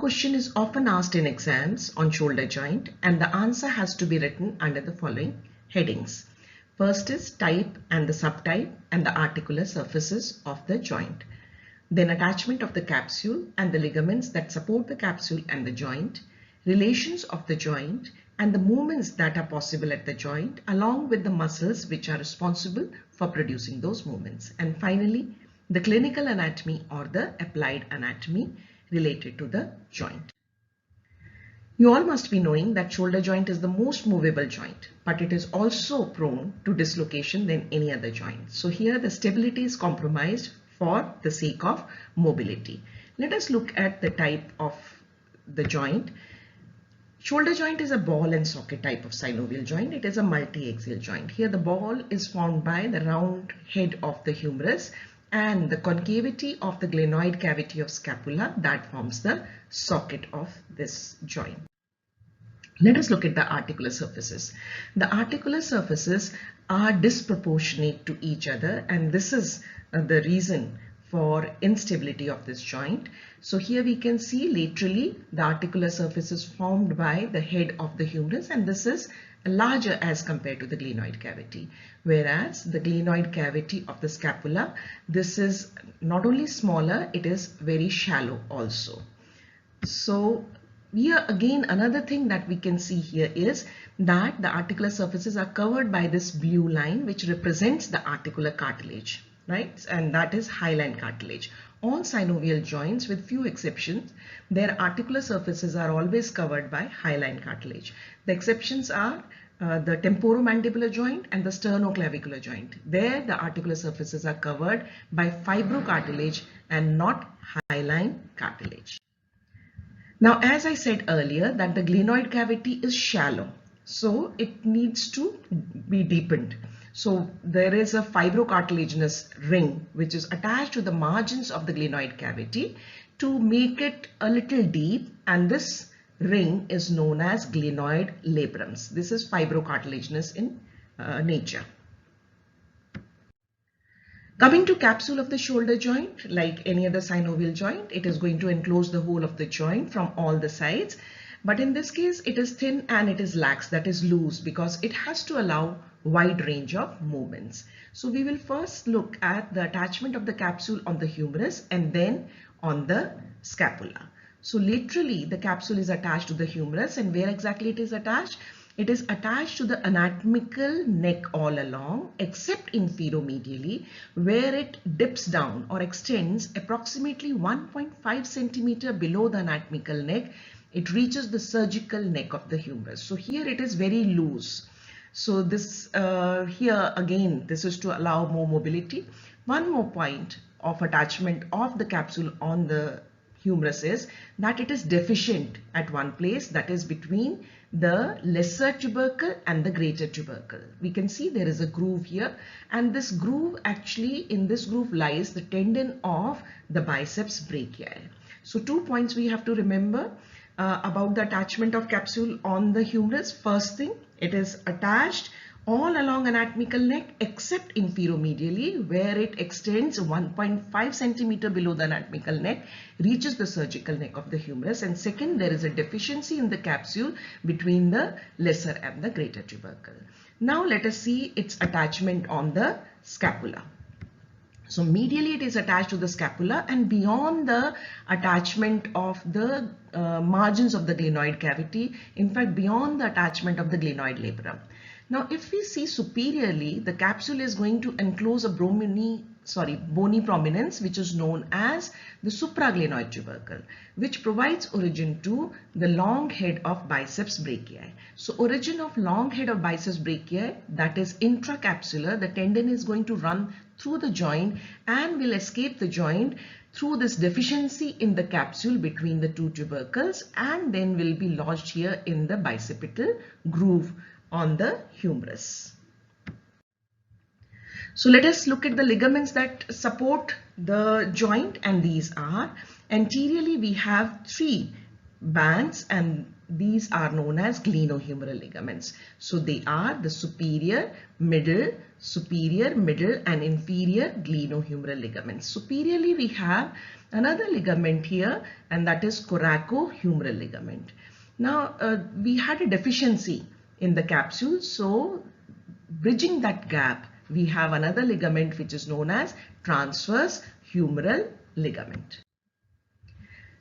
question is often asked in exams on shoulder joint, and the answer has to be written under the following headings. First is type and the subtype and the articular surfaces of the joint. Then attachment of the capsule and the ligaments that support the capsule and the joint, relations of the joint and the movements that are possible at the joint along with the muscles which are responsible for producing those movements. And finally, the clinical anatomy or the applied anatomy related to the joint. You all must be knowing that shoulder joint is the most movable joint, but it is also prone to dislocation than any other joint. So here the stability is compromised for the sake of mobility. Let us look at the type of the joint. Shoulder joint is a ball and socket type of synovial joint. It is a multi-axial joint. Here the ball is formed by the round head of the humerus and the concavity of the glenoid cavity of scapula that forms the socket of this joint. Let us look at the articular surfaces. The articular surfaces are disproportionate to each other, and this is the reason for instability of this joint. So here we can see laterally the articular surface is formed by the head of the humerus, and this is larger as compared to the glenoid cavity, whereas the glenoid cavity of the scapula, this is not only smaller, it is very shallow also. So here again another thing that we can see here is that the articular surfaces are covered by this blue line which represents the articular cartilage, right? And that is hyaline cartilage. All synovial joints, with few exceptions, their articular surfaces are always covered by hyaline cartilage. The exceptions are the temporomandibular joint and the sternoclavicular joint. There the articular surfaces are covered by fibrocartilage and not hyaline cartilage. Now, as I said earlier, that the glenoid cavity is shallow, so it needs to be deepened. So there is a fibrocartilaginous ring which is attached to the margins of the glenoid cavity to make it a little deep, and this ring is known as glenoid labrums. This is fibrocartilaginous in nature. Coming to capsule of the shoulder joint, like any other synovial joint, it is going to enclose the whole of the joint from all the sides. But in this case, it is thin and it is lax, that is loose, because it has to allow wide range of movements. So we will first look at the attachment of the capsule on the humerus and then on the scapula. So laterally, the capsule is attached to the humerus, and where exactly it is attached? It is attached to the anatomical neck all along, except inferomedially, where it dips down or extends approximately 1.5 centimeter below the anatomical neck. It reaches the surgical neck of the humerus. So here it is very loose. So this here again, this is to allow more mobility. One more point of attachment of the capsule on the humerus is that it is deficient at one place, that is between the lesser tubercle and the greater tubercle. We can see there is a groove here, and this groove, actually in this groove lies the tendon of the biceps brachii. So 2 points we have to remember about the attachment of capsule on the humerus. First thing, it is attached all along anatomical neck except inferomedially, where it extends 1.5 centimeter below the anatomical neck, reaches the surgical neck of the humerus. And second, there is a deficiency in the capsule between the lesser and the greater tubercle. Now let us see its attachment on the scapula. So medially it is attached to the scapula, and beyond the attachment of the margins of the glenoid cavity, in fact beyond the attachment of the glenoid labrum. Now if we see superiorly, the capsule is going to enclose a bony prominence which is known as the supraglenoid tubercle, which provides origin to the long head of biceps brachii. So origin of long head of biceps brachii, that is intracapsular, the tendon is going to run through the joint and will escape the joint through this deficiency in the capsule between the two tubercles, and then will be lodged here in the bicipital groove on the humerus. So let us look at the ligaments that support the joint, and these are: anteriorly we have 3 bands, and these are known as glenohumeral ligaments. So they are the superior, middle, and inferior glenohumeral ligaments. Superiorly we have another ligament here, and that is coracohumeral ligament. Now we had a deficiency in the capsule, so bridging that gap we have another ligament which is known as transverse humeral ligament.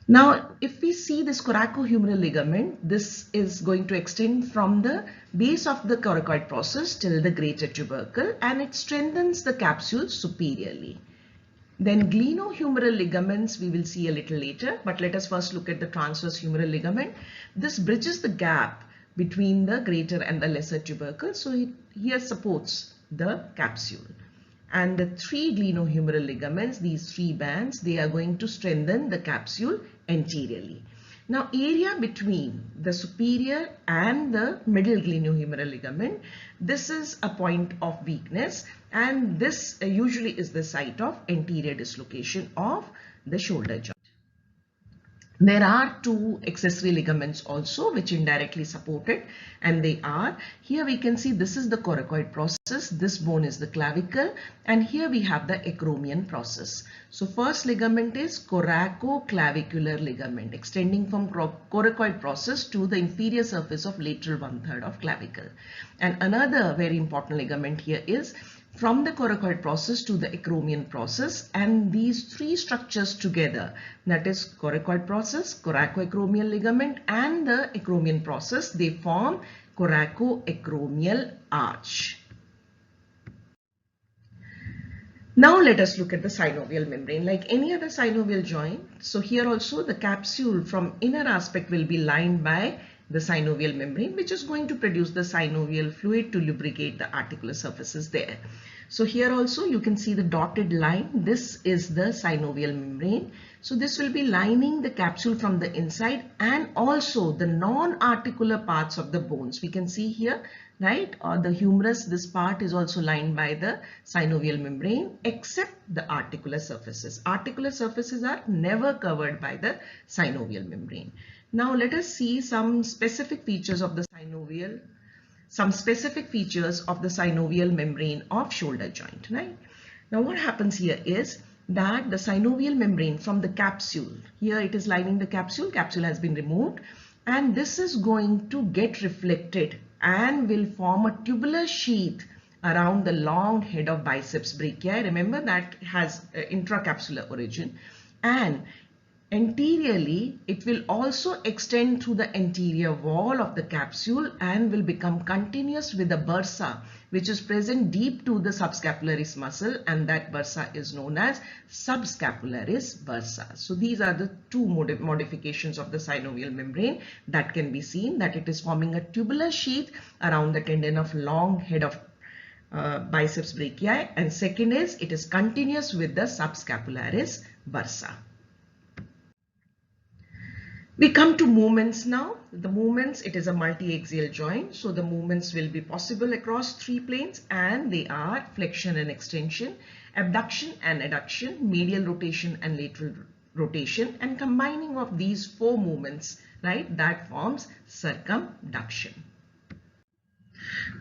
Now, if we see this coracohumeral ligament, this is going to extend from the base of the coracoid process till the greater tubercle, and it strengthens the capsule superiorly. Then glenohumeral ligaments we will see a little later, but let us first look at the transverse humeral ligament. This bridges the gap between the greater and the lesser tubercle, so it here supports the capsule. And the three glenohumeral ligaments, these three bands, they are going to strengthen the capsule anteriorly. Now, area between the superior and the middle glenohumeral ligament, this is a point of weakness, and this usually is the site of anterior dislocation of the shoulder joint. There are two accessory ligaments also which indirectly support it, and they are, here we can see this is the coracoid process, this bone is the clavicle, and here we have the acromion process. So first ligament is coracoclavicular ligament extending from coracoid process to the inferior surface of lateral 1/3 of clavicle. And another very important ligament here is from the coracoid process to the acromion process, and these three structures together, that is coracoid process, coracoacromial ligament and the acromion process, they form coracoacromial arch. Now let us look at the synovial membrane. Like any other synovial joint, so here also the capsule from inner aspect will be lined by the synovial membrane, which is going to produce the synovial fluid to lubricate the articular surfaces there. So here also you can see the dotted line. This is the synovial membrane. So this will be lining the capsule from the inside and also the non-articular parts of the bones. We can see here, right, or the humerus, this part is also lined by the synovial membrane except the articular surfaces. Articular surfaces are never covered by the synovial membrane. Now let us see some specific features of the synovial membrane of shoulder joint, right? Now what happens here is that the synovial membrane from the capsule, here it is lining the capsule has been removed, and this is going to get reflected and will form a tubular sheath around the long head of biceps brachii. Remember that has intracapsular origin, and anteriorly, it will also extend through the anterior wall of the capsule and will become continuous with the bursa, which is present deep to the subscapularis muscle, and that bursa is known as subscapularis bursa. So these are the two modifications of the synovial membrane that can be seen, that it is forming a tubular sheath around the tendon of long head of biceps brachii, and second is it is continuous with the subscapularis bursa. We come to movements now. The movements, it is a multi-axial joint, so the movements will be possible across three planes, and they are flexion and extension, abduction and adduction, medial rotation and lateral rotation, and combining of these four movements, right, that forms circumduction.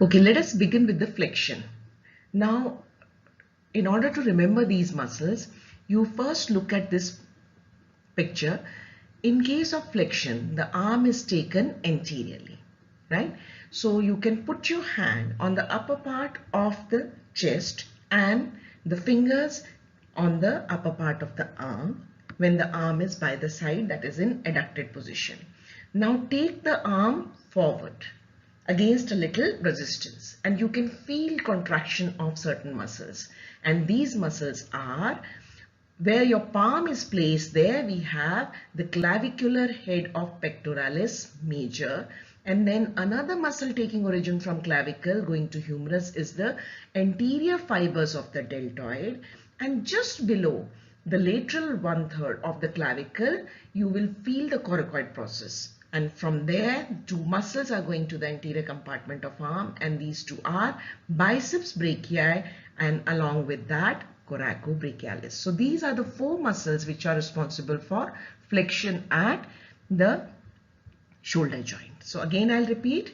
Okay, let us begin with the flexion. Now, in order to remember these muscles, you first look at this picture. In case of flexion, the arm is taken anteriorly, right? So you can put your hand on the upper part of the chest and the fingers on the upper part of the arm when the arm is by the side, that is in adducted position. Now take the arm forward against a little resistance, and you can feel contraction of certain muscles, and these muscles are where your palm is placed. There we have the clavicular head of pectoralis major, and then another muscle taking origin from clavicle going to humerus is the anterior fibers of the deltoid, and just below the lateral 1/3 of the clavicle you will feel the coracoid process, and from there two muscles are going to the anterior compartment of arm, and these two are biceps brachii and along with that coracobrachialis. So these are the four muscles which are responsible for flexion at the shoulder joint. So again, I'll repeat,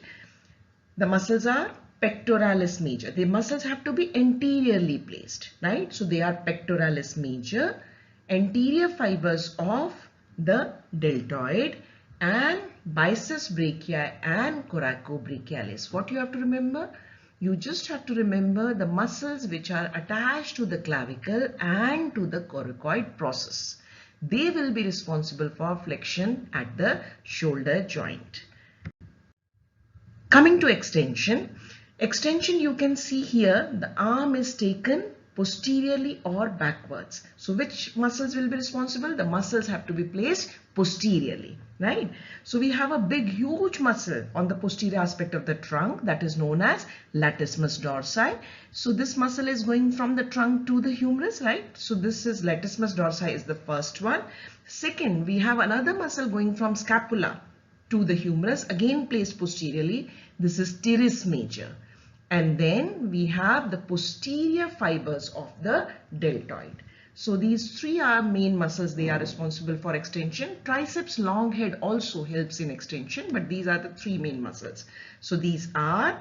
the muscles are pectoralis major. The muscles have to be anteriorly placed, right? So they are pectoralis major, anterior fibers of the deltoid, and biceps brachii and coracobrachialis. What you have to remember? You just have to remember the muscles which are attached to the clavicle and to the coracoid process. They will be responsible for flexion at the shoulder joint. Coming to extension, you can see here the arm is taken posteriorly or backwards. So which muscles will be responsible? The muscles have to be placed posteriorly, right? So we have a big huge muscle on the posterior aspect of the trunk that is known as latissimus dorsi. So this muscle is going from the trunk to the humerus, right? So this is latissimus dorsi is the first one. Second, we have another muscle going from scapula to the humerus, again placed posteriorly. This is teres major. And then we have the posterior fibers of the deltoid. So these three are main muscles. They are responsible for extension. Triceps long head also helps in extension, but these are the three main muscles. So these are,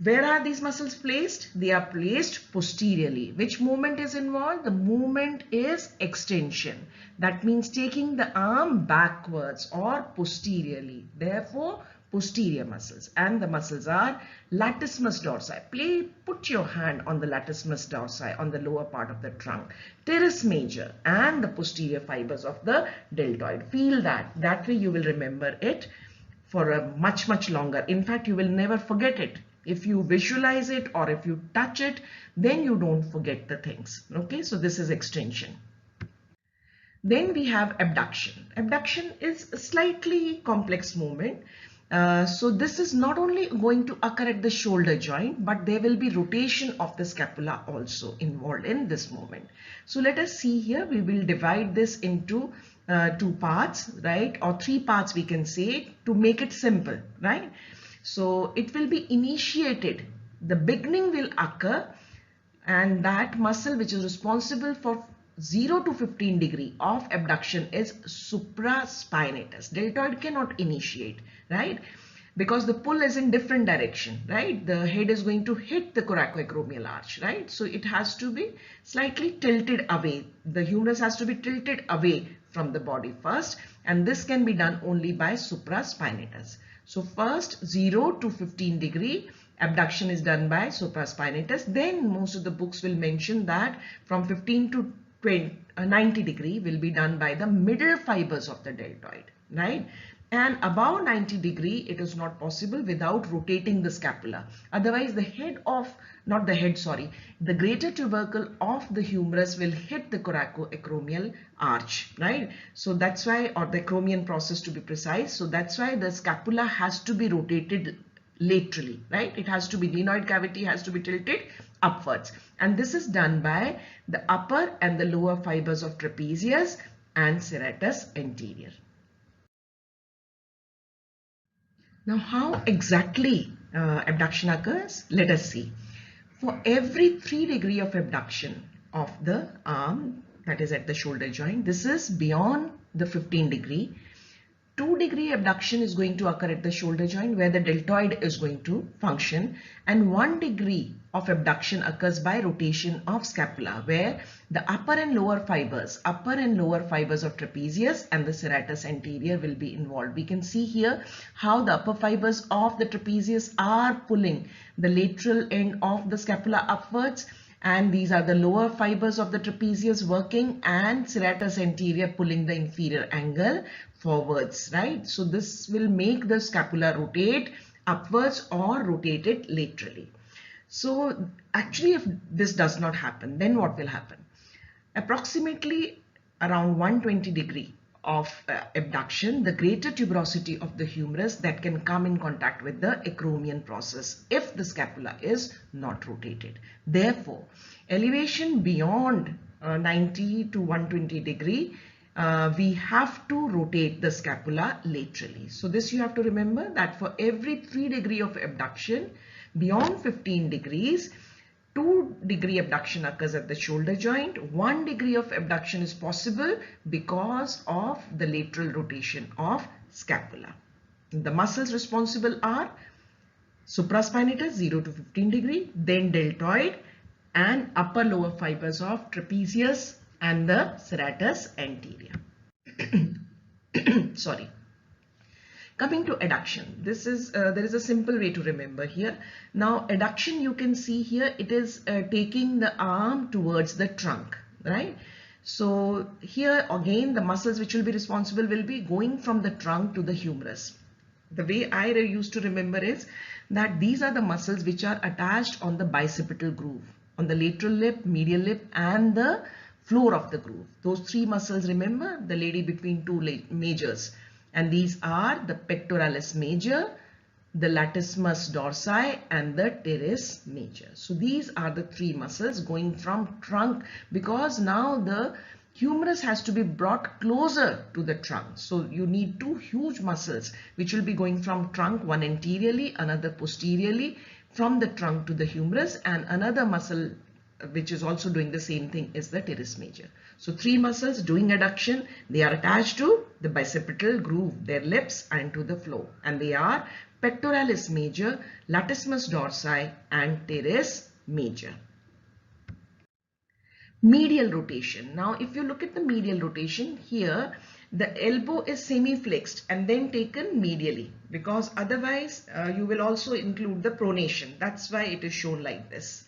where are these muscles placed? They are placed posteriorly. Which movement is involved? The movement is extension. That means taking the arm backwards or posteriorly. Therefore, posterior muscles, and the muscles are latissimus dorsi. Put your hand on the latissimus dorsi on the lower part of the trunk, teres major, and the posterior fibers of the deltoid. Feel that. That way you will remember it for a much longer. In fact, you will never forget it. If you visualize it or if you touch it, then you don't forget the things. Okay, so this is extension. Then we have abduction. Abduction is a slightly complex movement. So this is not only going to occur at the shoulder joint, but there will be rotation of the scapula also involved in this movement. So let us see here. We will divide this into two parts, right? Or three parts we can say, to make it simple, right? So it will be initiated. The beginning will occur, and that muscle which is responsible for 0 to 15 degree of abduction is supraspinatus. Deltoid cannot initiate, right? Because the pull is in different direction, right? The head is going to hit the coracoacromial arch, right? So it has to be slightly tilted away. The humerus has to be tilted away from the body first, and this can be done only by supraspinatus. So first 0 to 15 degree abduction is done by supraspinatus. Then most of the books will mention that from 15 to 90 degree will be done by the middle fibers of the deltoid, right? And above 90 degree, it is not possible without rotating the scapula. Otherwise, the greater tubercle of the humerus will hit the coracoacromial arch, right? So that's why, or the acromion process to be precise. So that's why the scapula has to be rotated laterally, right? It has to be, the glenoid cavity has to be tilted upwards. And this is done by the upper and the lower fibers of trapezius and serratus anterior. Now, how exactly abduction occurs? Let us see. For every 3 degree of abduction of the arm, that is at the shoulder joint, this is beyond the 15 degree. 2 degree abduction is going to occur at the shoulder joint where the deltoid is going to function, and 1 degree of abduction occurs by rotation of scapula where the upper and lower fibers of trapezius and the serratus anterior will be involved. We can see here how the upper fibers of the trapezius are pulling the lateral end of the scapula upwards, and these are the lower fibers of the trapezius working, and serratus anterior pulling the inferior angle forwards, right? So this will make the scapula rotate upwards or rotate it laterally. So actually, if this does not happen, then what will happen? Approximately around 120 degree of abduction, the greater tuberosity of the humerus that can come in contact with the acromion process if the scapula is not rotated. Therefore, elevation beyond 90 to 120 degree, we have to rotate the scapula laterally. So this you have to remember, that for every 3 degree of abduction beyond 15 degrees, 2 degree abduction occurs at the shoulder joint. 1 degree of abduction is possible because of the lateral rotation of scapula. The muscles responsible are supraspinatus 0 to 15 degree, then deltoid and upper lower fibers of trapezius and the serratus anterior. Sorry. Coming to adduction, this is there is a simple way to remember here. Now adduction, you can see here, it is taking the arm towards the trunk, right? So here again the muscles which will be responsible will be going from the trunk to the humerus. The way I used to remember is that these are the muscles which are attached on the bicipital groove, on the lateral lip, medial lip and the floor of the groove. Those three muscles, remember, the lady between two majors. And these are the pectoralis major, the latissimus dorsi and the teres major. So these are the three muscles going from trunk, because now the humerus has to be brought closer to the trunk. So you need two huge muscles which will be going from trunk, one anteriorly, another posteriorly, from the trunk to the humerus, and another muscle which is also doing the same thing is the teres major. So three muscles doing adduction, they are attached to the bicipital groove, their lips and to the floor, and they are pectoralis major, latissimus dorsi and teres major. Medial rotation. Now if you look at the medial rotation here, the elbow is semi-flexed and then taken medially, because otherwise you will also include the pronation. That's why it is shown like this.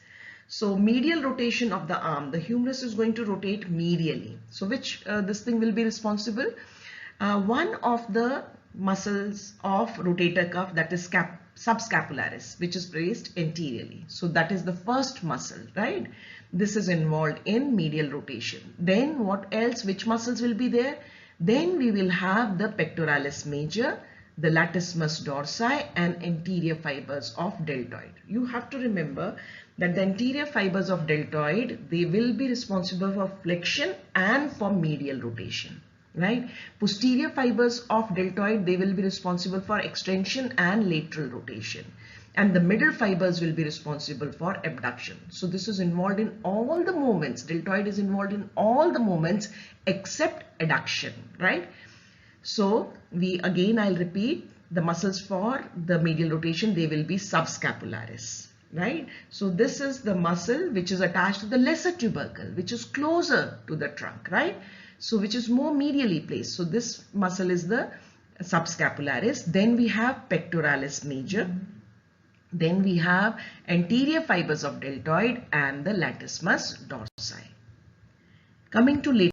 So medial rotation of the arm, the humerus is going to rotate medially. So which this thing will be responsible? One of the muscles of rotator cuff, that is subscapularis, which is placed anteriorly. So that is the first muscle, right? This is involved in medial rotation. Then what else? Which muscles will be there? Then we will have the pectoralis major, the latissimus dorsi and anterior fibers of deltoid. You have to remember that the anterior fibers of deltoid, they will be responsible for flexion and for medial rotation, right? Posterior fibers of deltoid, they will be responsible for extension and lateral rotation, and the middle fibers will be responsible for abduction. So this is involved in all the movements. Deltoid is involved in all the movements except adduction, right? So I'll repeat, the muscles for the medial rotation, they will be subscapularis, right? So this is the muscle which is attached to the lesser tubercle, which is closer to the trunk, right? So which is more medially placed. So this muscle is the subscapularis. Then we have pectoralis major. Then we have anterior fibers of deltoid and the latissimus dorsi. Coming to lateral.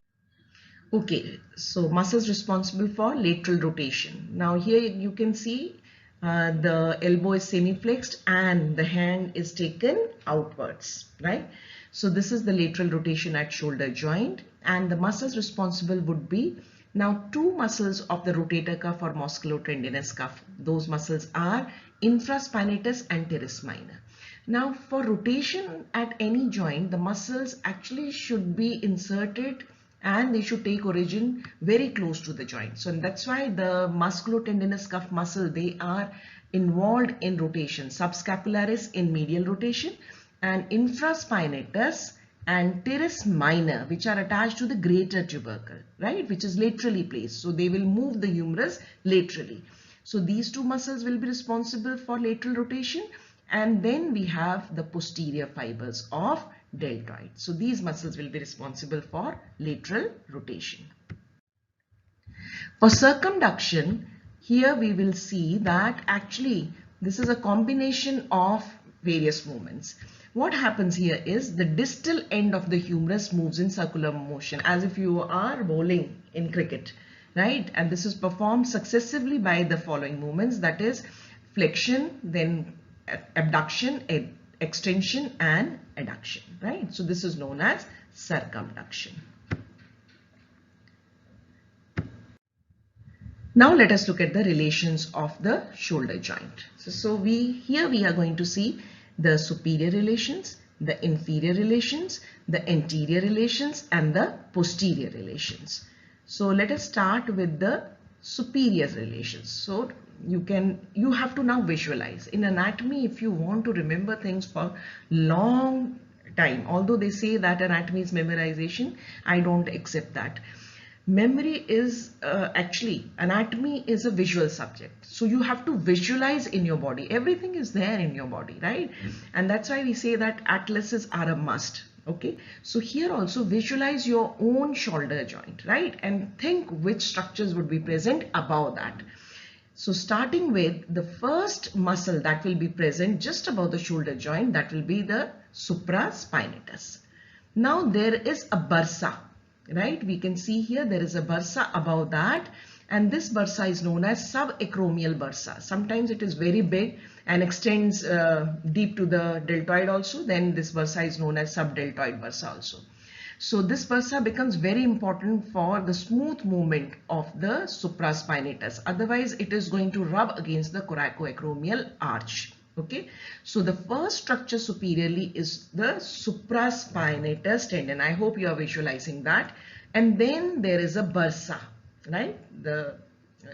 Okay, so muscles responsible for lateral rotation. Now here you can see the elbow is semi-flexed and the hand is taken outwards, right? So this is the lateral rotation at shoulder joint, and the muscles responsible would be now two muscles of the rotator cuff or musculotendinous cuff. Those muscles are infraspinatus and teres minor. Now for rotation at any joint, the muscles actually should be inserted and they should take origin very close to the joint. So that's why the musculotendinous cuff muscle, they are involved in rotation. Subscapularis in medial rotation and infraspinatus and teres minor, which are attached to the greater tubercle, right, which is laterally placed. So they will move the humerus laterally. So these two muscles will be responsible for lateral rotation, and then we have the posterior fibers of deltoid. So these muscles will be responsible for lateral rotation. For circumduction, here we will see that actually this is a combination of various movements. What happens here is the distal end of the humerus moves in circular motion as if you are bowling in cricket, right? And this is performed successively by the following movements, that is flexion, then abduction, extension and adduction, right? So this is known as circumduction. Now let us look at the relations of the shoulder joint. So here we are going to see the superior relations, the inferior relations, the anterior relations and the posterior relations. So let us start with the superior relations. So you have to now visualize. In anatomy, if you want to remember things for long time, although they say that anatomy is memorization, I don't accept that. Memory is actually, anatomy is a visual subject, so you have to visualize in your body. Everything is there in your body, right? And that's why we say that atlases are a must. Okay, so here also visualize your own shoulder joint, right? And think which structures would be present above that. So starting with the first muscle that will be present just above the shoulder joint, that will be the supraspinatus. Now there is a bursa, right? We can see here there is a bursa above that, and this bursa is known as subacromial bursa. Sometimes it is very big and extends deep to the deltoid also. Then this bursa is known as subdeltoid bursa also. So this bursa becomes very important for the smooth movement of the supraspinatus. Otherwise, it is going to rub against the coracoacromial arch. Okay, so the first structure superiorly is the supraspinatus tendon. I hope you are visualizing that. And then there is a bursa, right? The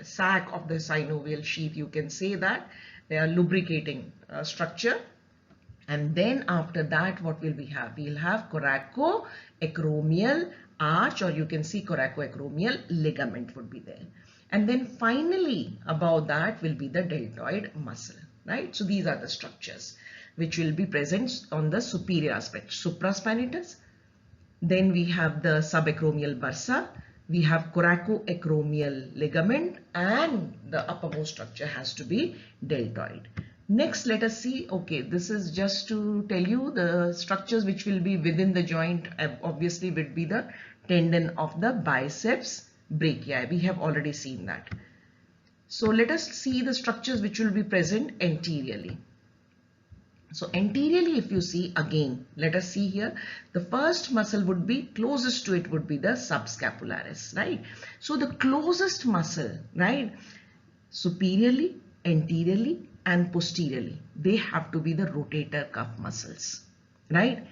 sac of the synovial sheath, you can say that. They are lubricating structure. And then after that, what will we have? We'll have coracoacromial arch, or you can see coracoacromial ligament would be there. And then finally above that will be the deltoid muscle, right? So these are the structures which will be present on the superior aspect, supraspinatus. Then we have the subacromial bursa, we have coracoacromial ligament, and the uppermost structure has to be deltoid. Next, let us see, okay, this is just to tell you the structures which will be within the joint. Obviously would be the tendon of the biceps brachii. We have already seen that. So let us see the structures which will be present anteriorly. So anteriorly, if you see again, let us see here, the first muscle would be closest to it would be the subscapularis, right? So the closest muscle, right, superiorly, anteriorly and posteriorly, they have to be the rotator cuff muscles, right?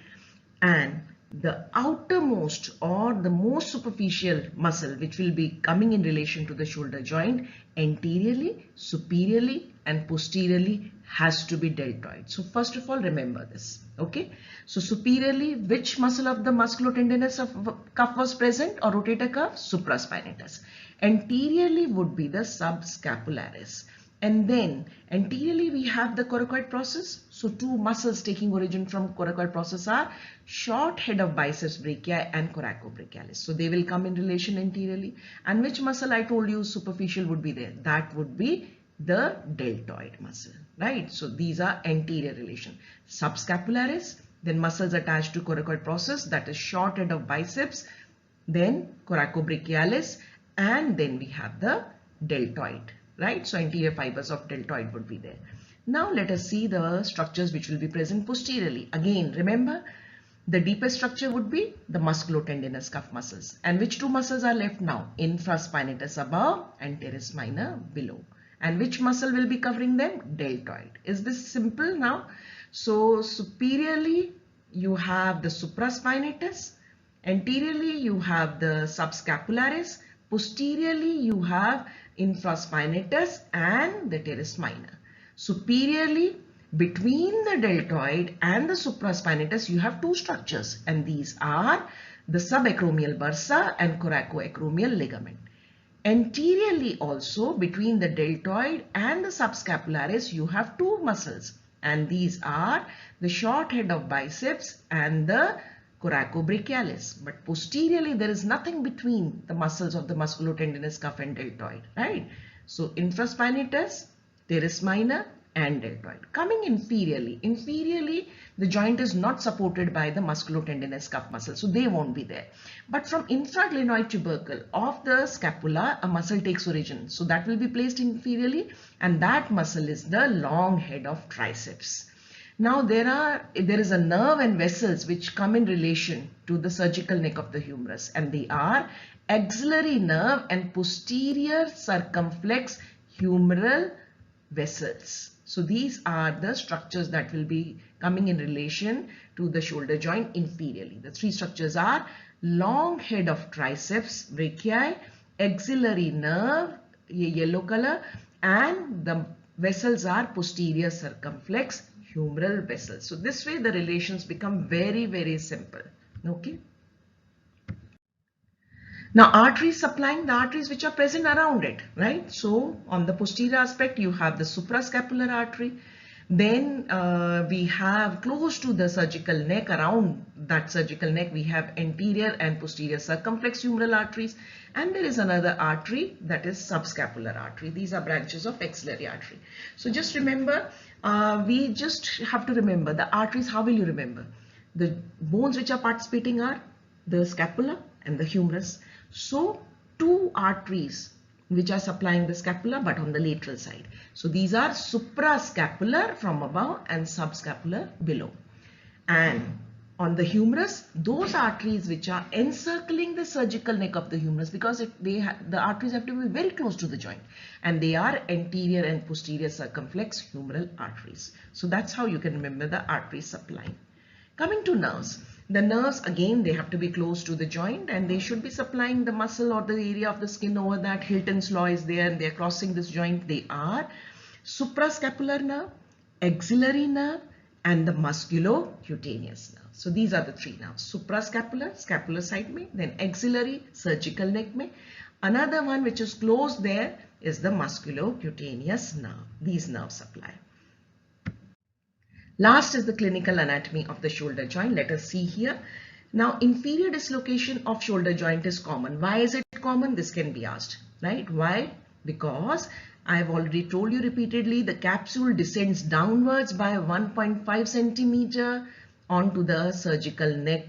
And the outermost or the most superficial muscle which will be coming in relation to the shoulder joint anteriorly, superiorly and posteriorly has to be deltoid. So first of all, remember this. Okay, so superiorly, which muscle of the musculotendinous of cuff was present or rotator cuff? Supraspinatus. Anteriorly would be the subscapularis. And then anteriorly we have the coracoid process. So two muscles taking origin from coracoid process are short head of biceps brachii and coracobrachialis. So they will come in relation anteriorly. And which muscle I told you superficial would be there? That would be the deltoid muscle, right? So these are anterior relation. Subscapularis, then muscles attached to coracoid process, that is short head of biceps, then coracobrachialis, and then we have the deltoid, right? So anterior fibers of deltoid would be there. Now let us see the structures which will be present posteriorly. Again, remember, the deepest structure would be the musculotendinous cuff muscles. And which two muscles are left now? Infraspinatus above and teres minor below. And which muscle will be covering them? Deltoid. Is this simple now? So superiorly you have the supraspinatus, anteriorly you have the subscapularis, posteriorly you have infraspinatus and the teres minor. Superiorly, between the deltoid and the supraspinatus, you have two structures, and these are the subacromial bursa and coracoacromial ligament. Anteriorly also, between the deltoid and the subscapularis, you have two muscles, and these are the short head of biceps and the coracobrachialis. But posteriorly, there is nothing between the muscles of the musculotendinous cuff and deltoid, right? So infraspinatus, teres minor and deltoid. Coming inferiorly, the joint is not supported by the musculotendinous cuff muscle, so they won't be there. But from infraglenoid tubercle of the scapula, a muscle takes origin. So that will be placed inferiorly, and that muscle is the long head of triceps. Now there is a nerve and vessels which come in relation to the surgical neck of the humerus, and they are axillary nerve and posterior circumflex humeral vessels. So these are the structures that will be coming in relation to the shoulder joint inferiorly. The three structures are long head of triceps brachii, axillary nerve, yellow color, and the vessels are posterior circumflex humeral vessels. So this way the relations become very, very simple. Okay. Now arteries supplying the arteries which are present around it, right? So on the posterior aspect you have the suprascapular artery. Then we have close to the surgical neck, around that surgical neck we have anterior and posterior circumflex humeral arteries, and there is another artery that is subscapular artery. These are branches of axillary artery. So just remember, we just have to remember the arteries. How will you remember? The bones which are participating are the scapula and the humerus. So two arteries which are supplying the scapula but on the lateral side. So these are suprascapular from above and subscapular below. And on the humerus, those arteries which are encircling the surgical neck of the humerus, because the arteries have to be very close to the joint, and they are anterior and posterior circumflex humeral arteries. So that's how you can remember the arteries supplying. Coming to nerves. The nerves, again, they have to be close to the joint and they should be supplying the muscle or the area of the skin over that. Hilton's law is there and they are crossing this joint. They are suprascapular nerve, axillary nerve, and the musculocutaneous nerve. So these are the three nerves: suprascapular, scapular side mein, then axillary, surgical neck mein. Another one which is close there is the musculocutaneous nerve. These nerves supply. Last is the clinical anatomy of the shoulder joint. Let us see here. Now, inferior dislocation of shoulder joint is common. Why is it common? This can be asked, right? Why? Because I have already told you repeatedly, the capsule descends downwards by 1.5 centimeter onto the surgical neck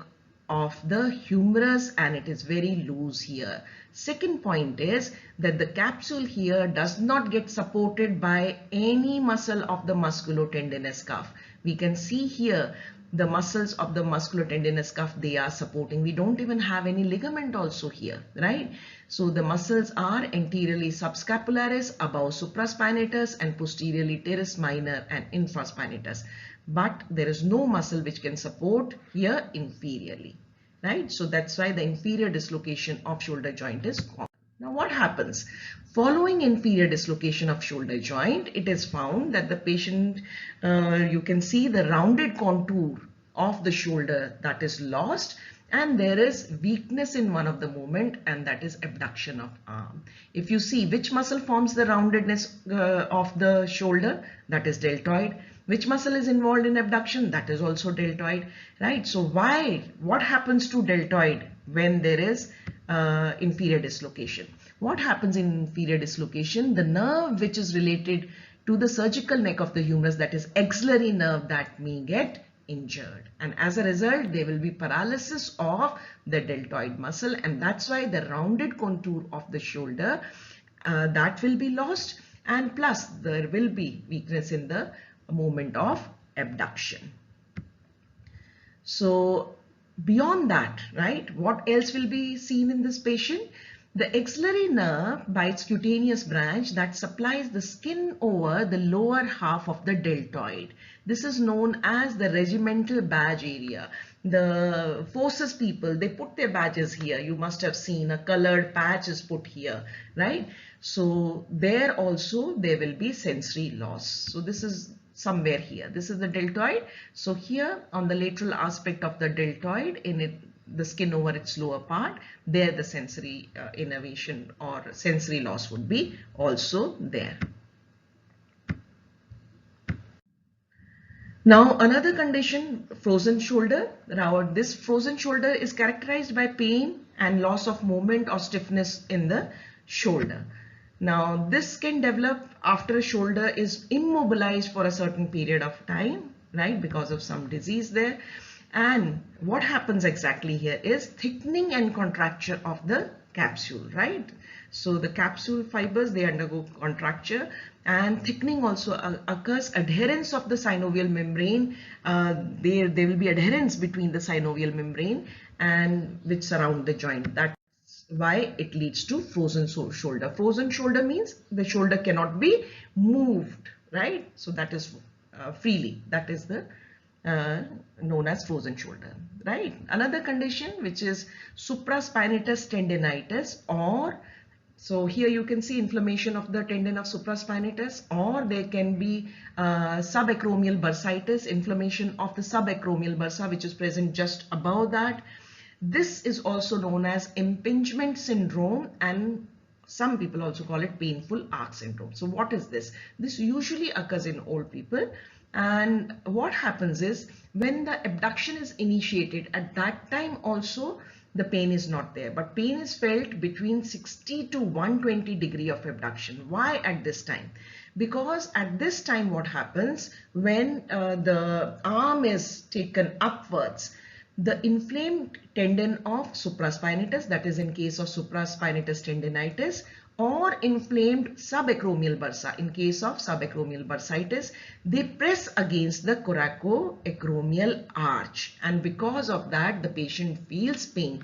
of the humerus and it is very loose here. Second point is that the capsule here does not get supported by any muscle of the musculotendinous cuff. We can see here the muscles of the musculotendinous cuff, they are supporting. We don't even have any ligament also here, right? So the muscles are anteriorly subscapularis, above supraspinatus, and posteriorly teres minor and infraspinatus. But there is no muscle which can support here inferiorly, right? So that's why the inferior dislocation of shoulder joint is common. Now what happens? Following inferior dislocation of shoulder joint, it is found that the patient, you can see the rounded contour of the shoulder that is lost, and there is weakness in one of the movement, and that is abduction of arm. If you see which muscle forms the roundedness of the shoulder, that is deltoid. Which muscle is involved in abduction? That is also deltoid, right? So what happens to deltoid when there is inferior dislocation? What happens in inferior dislocation? The nerve which is related to the surgical neck of the humerus, that is axillary nerve, that may get injured, and as a result there will be paralysis of the deltoid muscle, and that's why the rounded contour of the shoulder that will be lost, and plus there will be weakness in the movement of abduction. So beyond that, right, what else will be seen in this patient? The axillary nerve by its cutaneous branch that supplies the skin over the lower half of the deltoid. This is known as the regimental badge area. The forces people, they put their badges here. You must have seen a colored patch is put here, right? So there also there will be sensory loss. So this is somewhere here. This is the deltoid. So here on the lateral aspect of the deltoid, in it, the skin over its lower part, there the sensory innervation or sensory loss would be also there. Now another condition, frozen shoulder. Now this frozen shoulder is characterized by pain and loss of movement or stiffness in the shoulder. Now this can develop after a shoulder is immobilized for a certain period of time, right, because of some disease there. And what happens exactly here is thickening and contracture of the capsule, right? So the capsule fibers, they undergo contracture, and thickening also occurs. Adherence of the synovial membrane, there will be adherence between the synovial membrane and which surround the joint. That's why it leads to frozen shoulder. Frozen shoulder means the shoulder cannot be moved, right? So that is freely. That is the known as frozen shoulder, right? Another condition which is supraspinatus tendinitis, or so here you can see inflammation of the tendon of supraspinatus, or there can be subacromial bursitis, inflammation of the subacromial bursa which is present just above that. This is also known as impingement syndrome, and some people also call it painful arc syndrome. So what is this? This usually occurs in old people, and what happens is when the abduction is initiated, at that time also the pain is not there, but pain is felt between 60 to 120 degree of abduction. Why at this time? Because at this time what happens when the arm is taken upwards, the inflamed tendon of supraspinatus, that is in case of supraspinatus tendinitis, or inflamed subacromial bursa, in case of subacromial bursitis, they press against the coracoacromial arch, and because of that the patient feels pain.